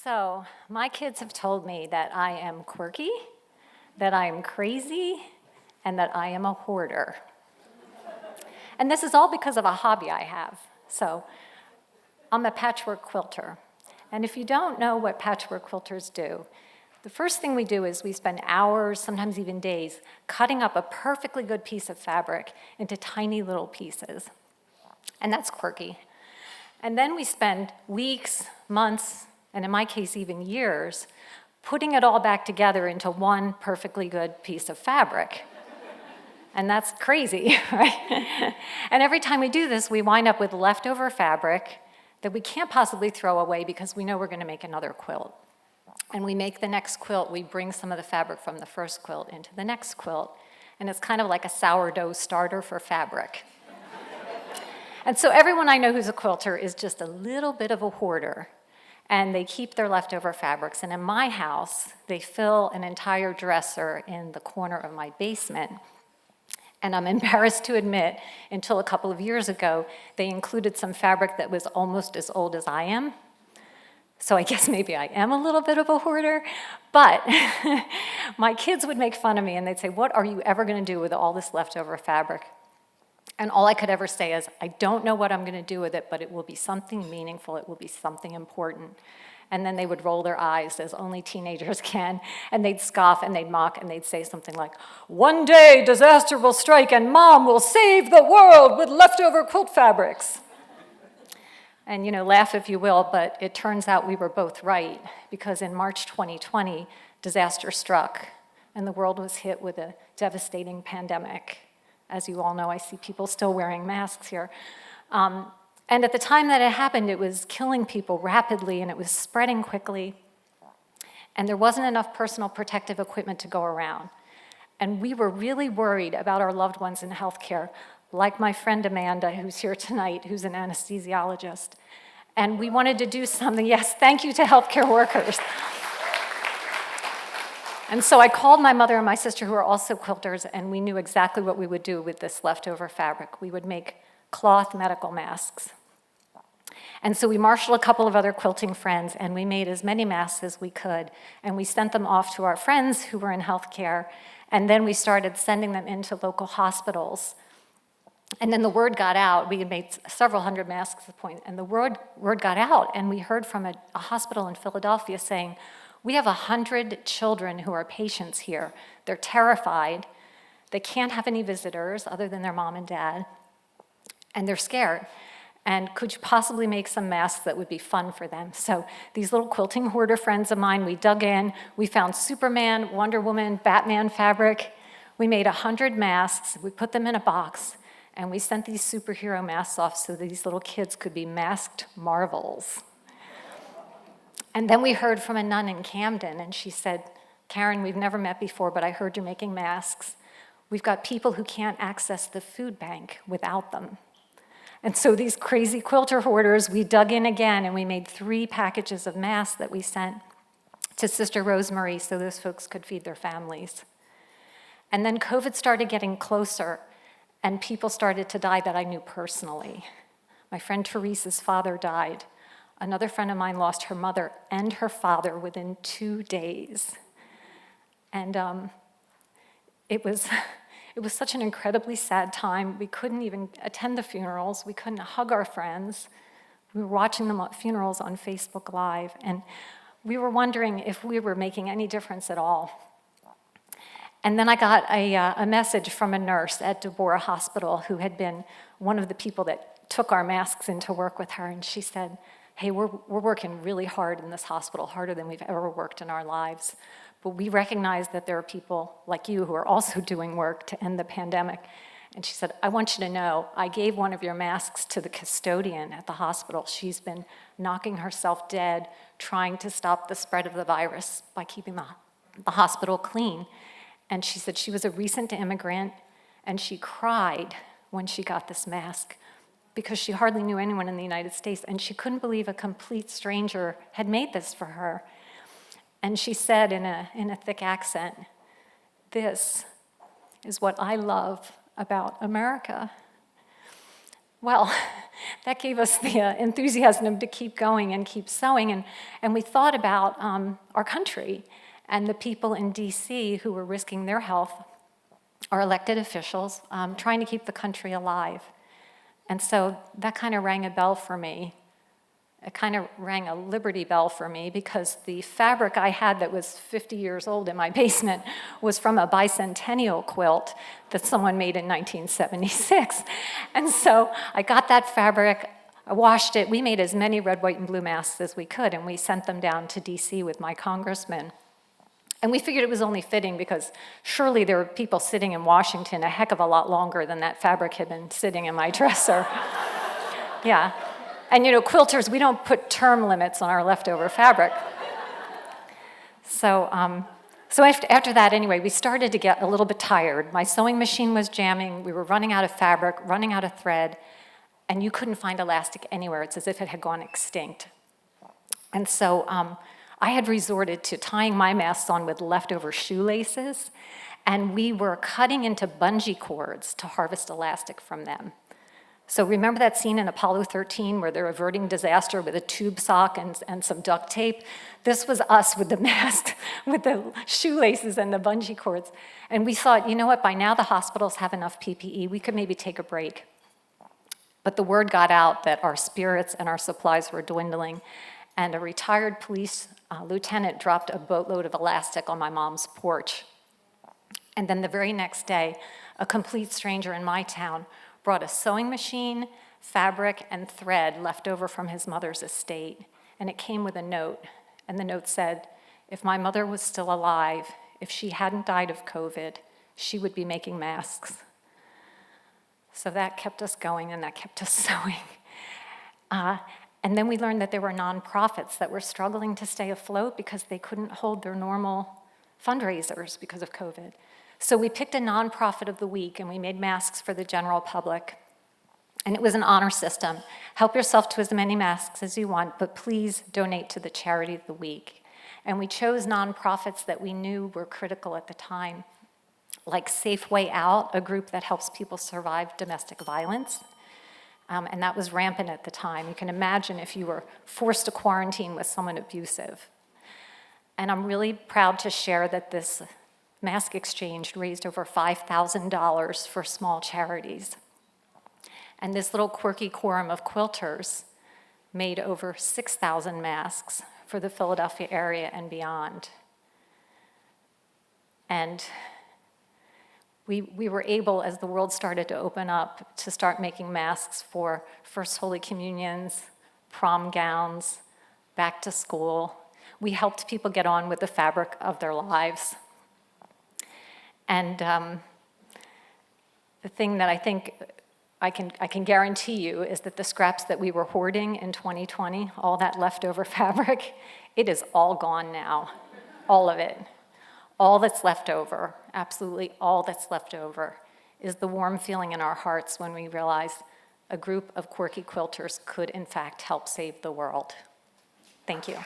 So, my kids have told me that I am quirky, that I am crazy, and that I am a hoarder. And this is all because of a hobby I have. So, I'm a patchwork quilter. And if you don't know what patchwork quilters do, the first thing we do is we spend hours, sometimes even days, cutting up a perfectly good piece of fabric into tiny little pieces. And that's quirky. And then we spend weeks, months, and in my case even years, putting it all back together into one perfectly good piece of fabric. And that's crazy, right? And every time we do this, we wind up with leftover fabric that we can't possibly throw away because we know we're going to make another quilt. And we make the next quilt, we bring some of the fabric from the first quilt into the next quilt. And it's kind of like a sourdough starter for fabric. And so everyone I know who's a quilter is just a little bit of a hoarder. And they keep their leftover fabrics. And in my house, they fill an entire dresser in the corner of my basement. And I'm embarrassed to admit, until a couple of years ago, they included some fabric that was almost as old as I am. So I guess maybe I am a little bit of a hoarder. But my kids would make fun of me and they'd say, "What are you ever going to do with all this leftover fabric?" And all I could ever say is, I don't know what I'm going to do with it, but it will be something meaningful. It will be something important. And then they would roll their eyes, as only teenagers can, and they'd scoff and they'd mock and they'd say something like, "One day disaster will strike and Mom will save the world with leftover quilt fabrics." And laugh if you will, but it turns out we were both right, because in March 2020, disaster struck and the world was hit with a devastating pandemic. As you all know, I see people still wearing masks here. And at the time that it happened, it was killing people rapidly and it was spreading quickly. And there wasn't enough personal protective equipment to go around. And we were really worried about our loved ones in healthcare, like my friend Amanda, who's here tonight, who's an anesthesiologist. And we wanted to do something. Yes, thank you to healthcare workers. And so I called my mother and my sister, who are also quilters, and we knew exactly what we would do with this leftover fabric. We would make cloth medical masks. And so we marshaled a couple of other quilting friends, and we made as many masks as we could, and we sent them off to our friends who were in healthcare, and then we started sending them into local hospitals. And then the word got out. We had made several hundred masks at the point, and the word got out, and we heard from a hospital in Philadelphia saying, "We have 100 children who are patients here. They're terrified. They can't have any visitors other than their mom and dad, and they're scared. And could you possibly make some masks that would be fun for them?" So these little quilting hoarder friends of mine, we dug in. We found Superman, Wonder Woman, Batman fabric. We made 100 masks. We put them in a box, and we sent these superhero masks off so these little kids could be masked marvels. And then we heard from a nun in Camden, and she said, "Karen, we've never met before, but I heard you're making masks. We've got people who can't access the food bank without them." And so these crazy quilter hoarders, we dug in again, and we made 3 packages of masks that we sent to Sister Rosemary so those folks could feed their families. And then COVID started getting closer, and people started to die that I knew personally. My friend Teresa's father died. Another friend of mine lost her mother and her father within 2 days. And it was such an incredibly sad time. We couldn't even attend the funerals. We couldn't hug our friends. We were watching the funerals on Facebook Live, and we were wondering if we were making any difference at all. And then I got a message from a nurse at Deborah Hospital who had been one of the people that took our masks in to work with her, and she said, "Hey, we're working really hard in this hospital, harder than we've ever worked in our lives. But we recognize that there are people like you who are also doing work to end the pandemic." And she said, "I want you to know, I gave one of your masks to the custodian at the hospital. She's been knocking herself dead, trying to stop the spread of the virus by keeping the hospital clean." And she said she was a recent immigrant, and she cried when she got this mask, because she hardly knew anyone in the United States, and she couldn't believe a complete stranger had made this for her. And she said in a thick accent, "This is what I love about America." Well, that gave us the enthusiasm to keep going and keep sewing. And we thought about our country and the people in DC who were risking their health, our elected officials, trying to keep the country alive. And so that kind of rang a bell for me. It kind of rang a liberty bell for me because the fabric I had that was 50 years old in my basement was from a bicentennial quilt that someone made in 1976. And so I got that fabric, I washed it, we made as many red, white, and blue masks as we could, and we sent them down to DC with my congressman. And we figured it was only fitting because surely there were people sitting in Washington a heck of a lot longer than that fabric had been sitting in my dresser. Yeah. And quilters, we don't put term limits on our leftover fabric. So after that, anyway, we started to get a little bit tired. My sewing machine was jamming. We were running out of fabric, running out of thread, and you couldn't find elastic anywhere. It's as if it had gone extinct. And so I had resorted to tying my masks on with leftover shoelaces, and we were cutting into bungee cords to harvest elastic from them. So remember that scene in Apollo 13 where they're averting disaster with a tube sock and some duct tape? This was us with the mask, with the shoelaces and the bungee cords. And we thought, you know what, by now the hospitals have enough PPE, we could maybe take a break. But the word got out that our spirits and our supplies were dwindling, and a retired police lieutenant dropped a boatload of elastic on my mom's porch. And then the very next day, a complete stranger in my town brought a sewing machine, fabric, and thread left over from his mother's estate. And it came with a note. And the note said, if my mother was still alive, if she hadn't died of COVID, she would be making masks. So that kept us going and that kept us sewing. And then we learned that there were nonprofits that were struggling to stay afloat because they couldn't hold their normal fundraisers because of COVID. So we picked a nonprofit of the week and we made masks for the general public. And it was an honor system. Help yourself to as many masks as you want, but please donate to the charity of the week. And we chose nonprofits that we knew were critical at the time, like Safe Way Out, a group that helps people survive domestic violence. And that was rampant at the time. You can imagine if you were forced to quarantine with someone abusive. And I'm really proud to share that this mask exchange raised over $5,000 for small charities. And this little quirky quorum of quilters made over 6,000 masks for the Philadelphia area and beyond. And we were able, as the world started to open up, to start making masks for First Holy Communions, prom gowns, back to school. We helped people get on with the fabric of their lives. And the thing that I think I can guarantee you is that the scraps that we were hoarding in 2020, all that leftover fabric, it is all gone now, all of it. All that's left over, absolutely all that's left over, is the warm feeling in our hearts when we realize a group of quirky quilters could in fact help save the world. Thank you.